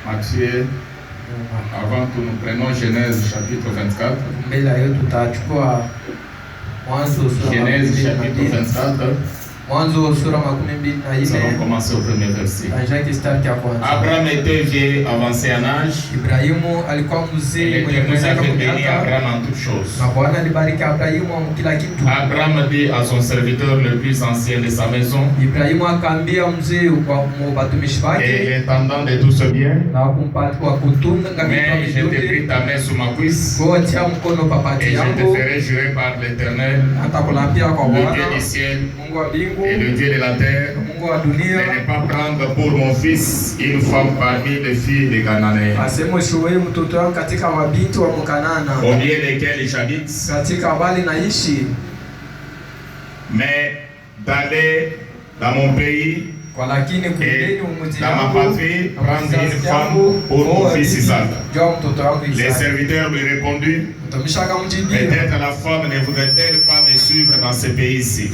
Matthieu, avant que nous prenions Genèse chapitre 24. Genèse chapitre 24. Nous allons commencer au premier verset. Abraham était vieux, avancé en âge. Et l'Éternel avait béni Abraham en toutes choses. Abraham dit à son serviteur le plus ancien de sa maison, et intendant de tout ce bien, mais je te prie ta main sous ma cuisse, et je te ferai jurer par l'Éternel, le Dieu du ciel et le Dieu de la terre, de ne pas prendre pour mon fils une femme parmi les filles des Cananéens, au milieu desquels j'habite, mais d'aller dans mon pays et dans ma patrie prendre une femme pour mon fils Isaac. Les serviteurs lui répondirent, peut-être la femme ne voudrait-elle pas me suivre dans ce pays-ci?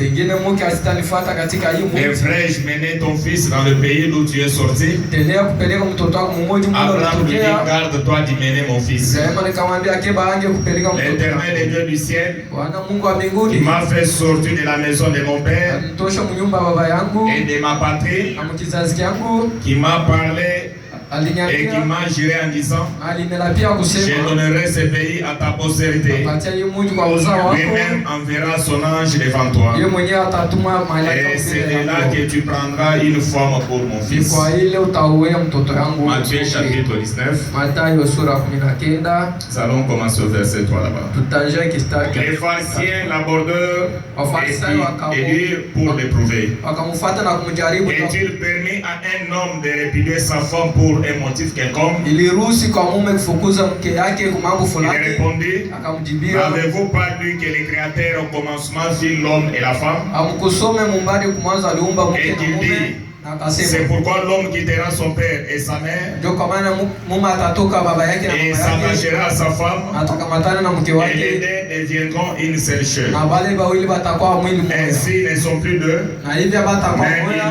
Devrais-je mener ton fils dans le pays d'où tu es sorti? Abraham lui dit, garde-toi d'y mener mon fils. L'Éternel est Dieu du ciel, qui m'a fait sortir de la maison de mon père et de ma patrie, qui m'a parlé et qui m'a juré en disant, je donnerai ce pays à ta postérité. Lui-même enverra son ange devant toi. Et c'est de là que tu prendras une femme pour mon fils. Matthieu chapitre 19. Nous allons commencer au verset 3 là-bas. Les pharisiens l'abordèrent et dirent pour l'éprouver, est-il permis à un homme de répudier sa femme pour un motif quelconque? Il répondit, n'avez-vous pas lu que le Créateur au commencement fit l'homme et la femme? Et qu'il dit, c'est pourquoi l'homme quittera son père et sa mère et s'attachera à sa femme, et les deux deviendront une seule chair. Ainsi ils ne sont plus deux, mais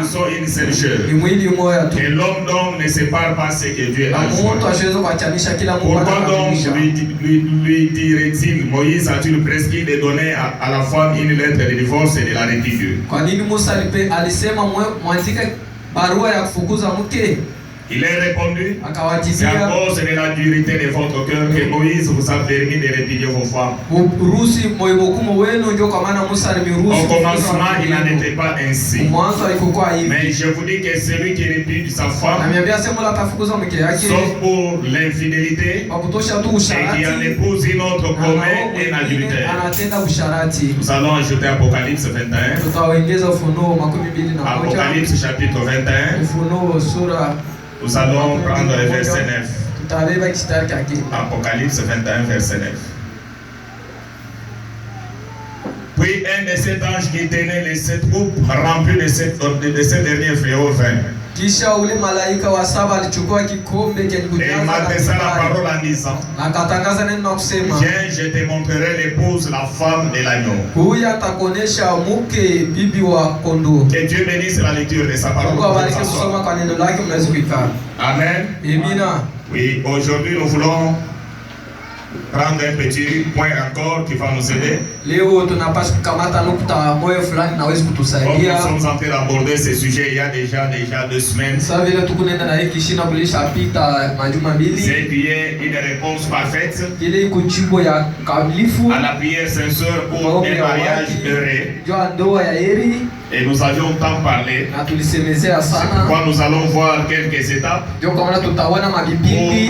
ils sont une seule chair. Et l'homme donc ne sépare pas ce que Dieu a joint. Pourquoi donc lui dirait-il, Moïse a-t-il prescrit de donner à la femme une lettre de divorce et de la répudier? Il a répondu, c'est à cause de la dureté de votre cœur que Moïse vous a permis de répudier vos femmes. Au commencement, il n'en était pas ainsi. Mais je vous dis que celui qui répudie sa femme, sauf pour l'infidélité, et qui en épouse une autre, commet un adultère. Nous allons ajouter Apocalypse 21. Apocalypse chapitre 21. Nous allons prendre le verset 9. Apocalypse 21, verset 9. Puis un de ces anges qui tenait les 7 coupes remplis de ces derniers fléaux vint. Et il m'adressa la parole en disant, viens, je te montrerai l'épouse, la femme de l'agneau. Que Dieu bénisse la lecture de sa parole. Amen. Oui, aujourd'hui nous voulons prendre un petit point encore qui va nous aider. Comme nous sommes en train d'aborder ce sujet il y a déjà 2 semaines. C'est qu'il y ait une réponse parfaite à la prière sincère pour un mariage heureux. Et nous avions tant parlé. C'est pourquoi nous allons voir quelques étapes pour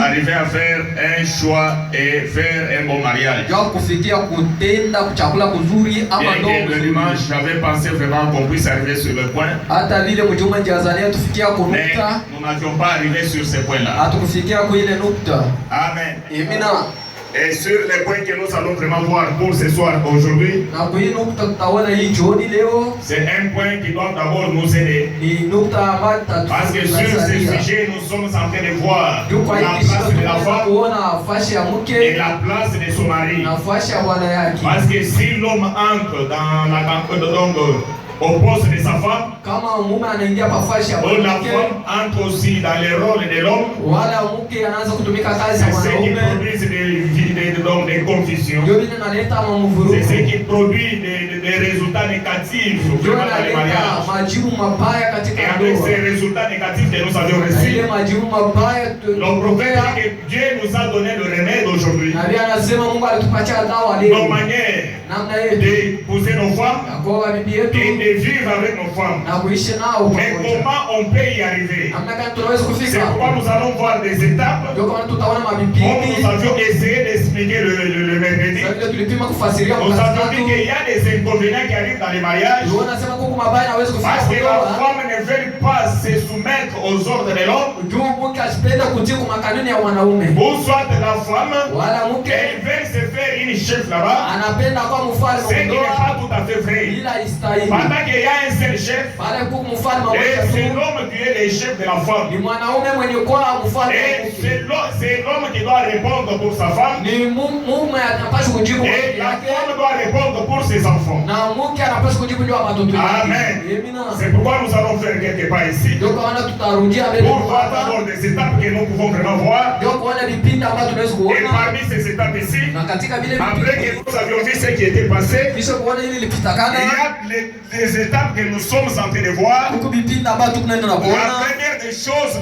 arriver à faire un choix et faire un bon mariage. Et le dimanche, j'avais pensé vraiment qu'on puisse arriver sur le point. Mais nous n'avions pas arrivé sur ce point-là. Amen. Et sur les points que nous allons vraiment voir pour ce soir aujourd'hui, c'est un point qui doit d'abord nous aider. Parce que sur ce sujet, nous sommes en train de voir la place de la femme et la place de son mari. Parce que si l'homme entre dans au poste de sa femme, ou la femme entre aussi dans les rôles de l'homme, c'est ce qui produit des confusions, c'est ce qui produit des résultats négatifs dans les mariages. Et avec ces résultats négatifs que nous avions reçus, le prophète dit que Dieu nous a donné le remède aujourd'hui. Nos manières d'épouser nos femmes et de vivre avec nos femmes. Mais comment on peut y arriver? C'est pourquoi nous allons voir des étapes. Comme nous avions essayé d'expliquer le mercredi, nous avions dit qu'il y a des inconvénients qui arrivent dans les mariages parce que la femme ne veut pas se soumettre aux ordres de l'homme, ou soit la femme elle veut se faire une chef là-bas, ce qui n'est pas tout à fait vrai. Pendant qu'il y a un seul chef, et c'est l'homme qui est le chef de la femme, et c'est l'homme qui doit répondre pour sa femme, et la femme doit répondre pour ses enfants. Amen. C'est pourquoi nous allons faire quelques pas ici pour voir d'abord des étapes que nous pouvons vraiment voir. Et parmi ces étapes ici, après que nous avions vu ce qui était passé, il y a des étapes que nous sommes en train de voir. La première des choses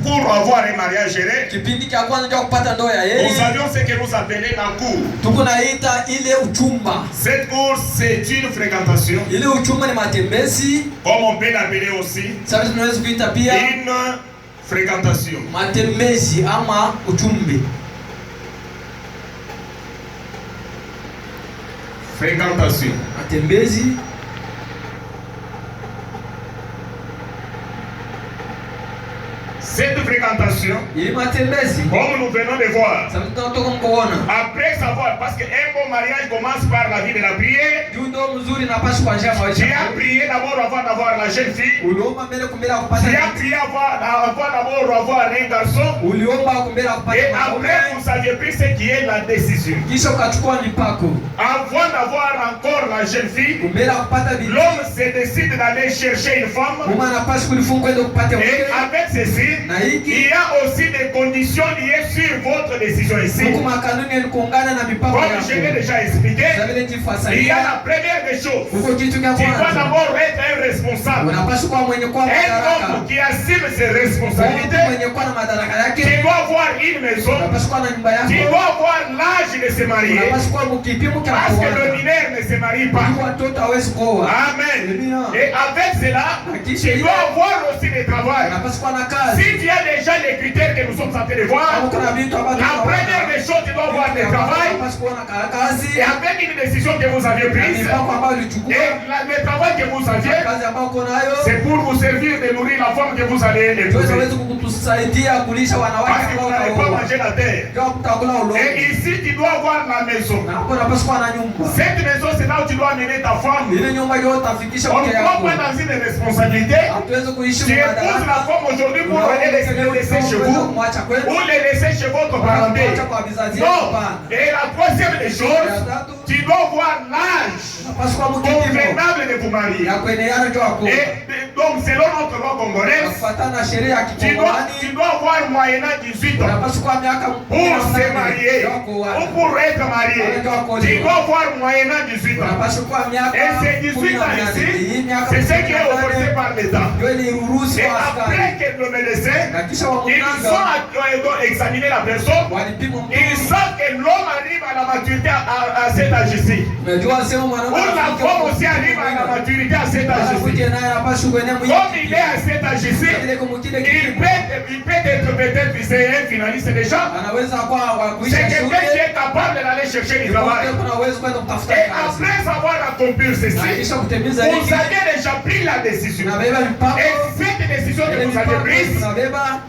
pour avoir un mariage géré, nous avions ce que nous appelons la cour. Cette cour, c'est une fréquentation, comme on peut l'appeler aussi, une fréquentation. Fréquentation. Cette fréquentation, comme nous venons de voir, après savoir, parce qu'un bon mariage commence par la vie de la prière. Tu as prié d'abord avant d'avoir la jeune fille. Tu as prié avant d'abord avoir un garçon. Et après, vous aviez pris ce qui est la décision. Avant d'avoir encore la jeune fille, l'homme se décide d'aller chercher une femme. Et avec ceci, il y a aussi des conditions liées sur votre décision ici. Comme je l'ai déjà expliqué, il y a la première des choses. Tu dois d'abord être un responsable. Un homme qui assume ses responsabilités. Tu dois avoir une maison. Tu dois avoir l'âge de se marier. Parce que le mineur ne se marie pas. Amen. Et avec cela, tu dois avoir aussi le travail. Si tu as déjà les critères que nous sommes en train de voir, la première des choses, tu dois avoir le travail. Et avec une décision que vous aviez prise, et le travail que vous aviez, c'est pour vous servir de nourrir la femme que vous allez épouser. Parce que vous n'allez pas manger la terre. Et ici, tu dois avoir la maison. Cette maison, c'est là où tu dois amener ta femme. On ne prend pas dans une responsabilité. Tu épouses la femme aujourd'hui pour aller les laisser chez vous, ou les laisser chez votre parenté. Non. Et la troisième des choses, tu dois avoir l'âge convenable de vous marier. Et donc, selon notre loi congolaise, tu dois avoir moyennant 18 ans pour se marier ou pour être marié. Tu dois avoir moyennant 18 ans. Et ces 18 ans ici, c'est ce qui est offert par l'État. Et après que le médecin, ils ont examiné la personne, ils savent que l'homme arrive à la maturité à cet âge-ci. Ou la femme aussi arrive à la maturité à cet âge-ci. Comme il est à cet âge-ci, il peut être peut-être un finaliste déjà. C'est quelqu'un qui est capable d'aller chercher du travail. Et après avoir accompli ceci, vous avez déjà pris la décision. Et cette décision que vous avez prise,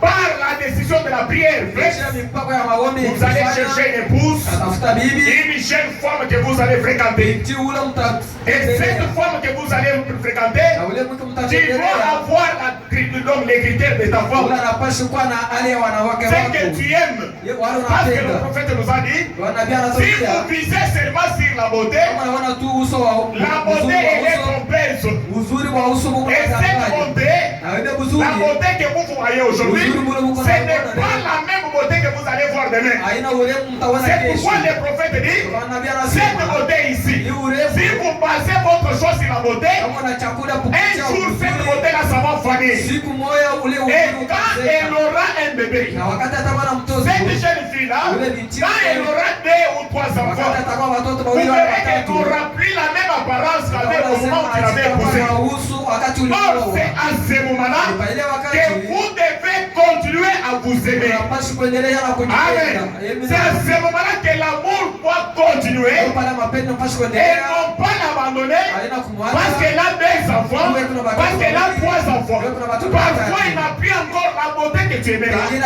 par la décision de la prière, vous allez chercher une épouse, une jeune femme que vous allez fréquenter. Et cette femme que vous allez fréquenter, tu dois avoir les critères de ta femme. C'est que tu aimes. Parce que le prophète nous a dit, si vous visez seulement sur la beauté, la beauté elle est trompeuse. Et cette beauté, la beauté que vous voyez aujourd'hui, ce n'est pas la même beauté que vous allez voir demain. C'est pourquoi le prophète dit, cette beauté ici, si vous passez votre chose sur la beauté, un jour cette beauté là ça va faner. Et quand elle aura un bébé, cette jeune fille là, quand elle aura 2 ou 3 enfants, vous verrez qu'elle n'aura plus la même apparence qu'avec au moment où tu l'avais épousée. Or c'est à ce moment là que vous devez continuer à vous aimer. Amen. C'est à ce moment là que l'amour doit continuer et non pas l'abandonner parce qu'elle a 2 enfants, parce qu'elle a 3 enfants. Parfois il n'a plus encore la beauté que tu aimais. Parfois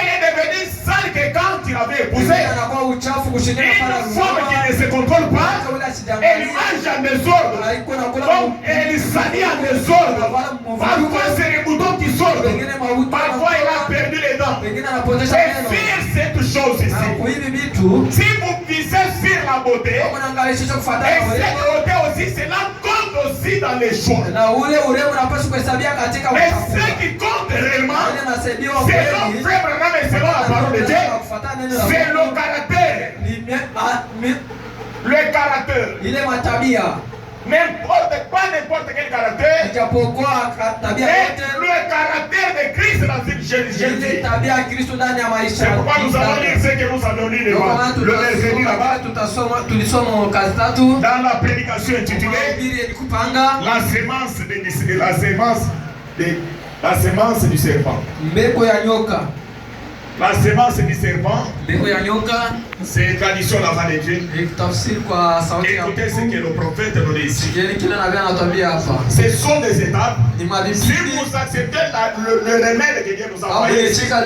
il est devenu sale que quand tu l'avais épousé. Une femme qui ne se contrôle pas, elle mange en désordre. Donc elle salit en désordre. Parfois c'est les boutons qui sortent. Parfois il a perdu les dents. Et faire cette chose ici, si vous visez sur la beauté, et cette beauté aussi, c'est la compte aussi dans les choix. Mais ce qui compte réellement, selon Frère Branham et selon la parole de Dieu, c'est le caractère. Le caractère. Pas n'importe quel caractère, mais le caractère de Christ dans une jeune fille. C'est pourquoi nous allons lire ce que nous avons lu le mercredi là-bas, dans la prédication intitulée la semence du serpent. La semence du serpent, c'est tradition là-bas de Dieu. Écoutez ce que le prophète nous dit ici. Ce sont des étapes. Si vous acceptez le remède que Dieu nous a envoyé, vous saurez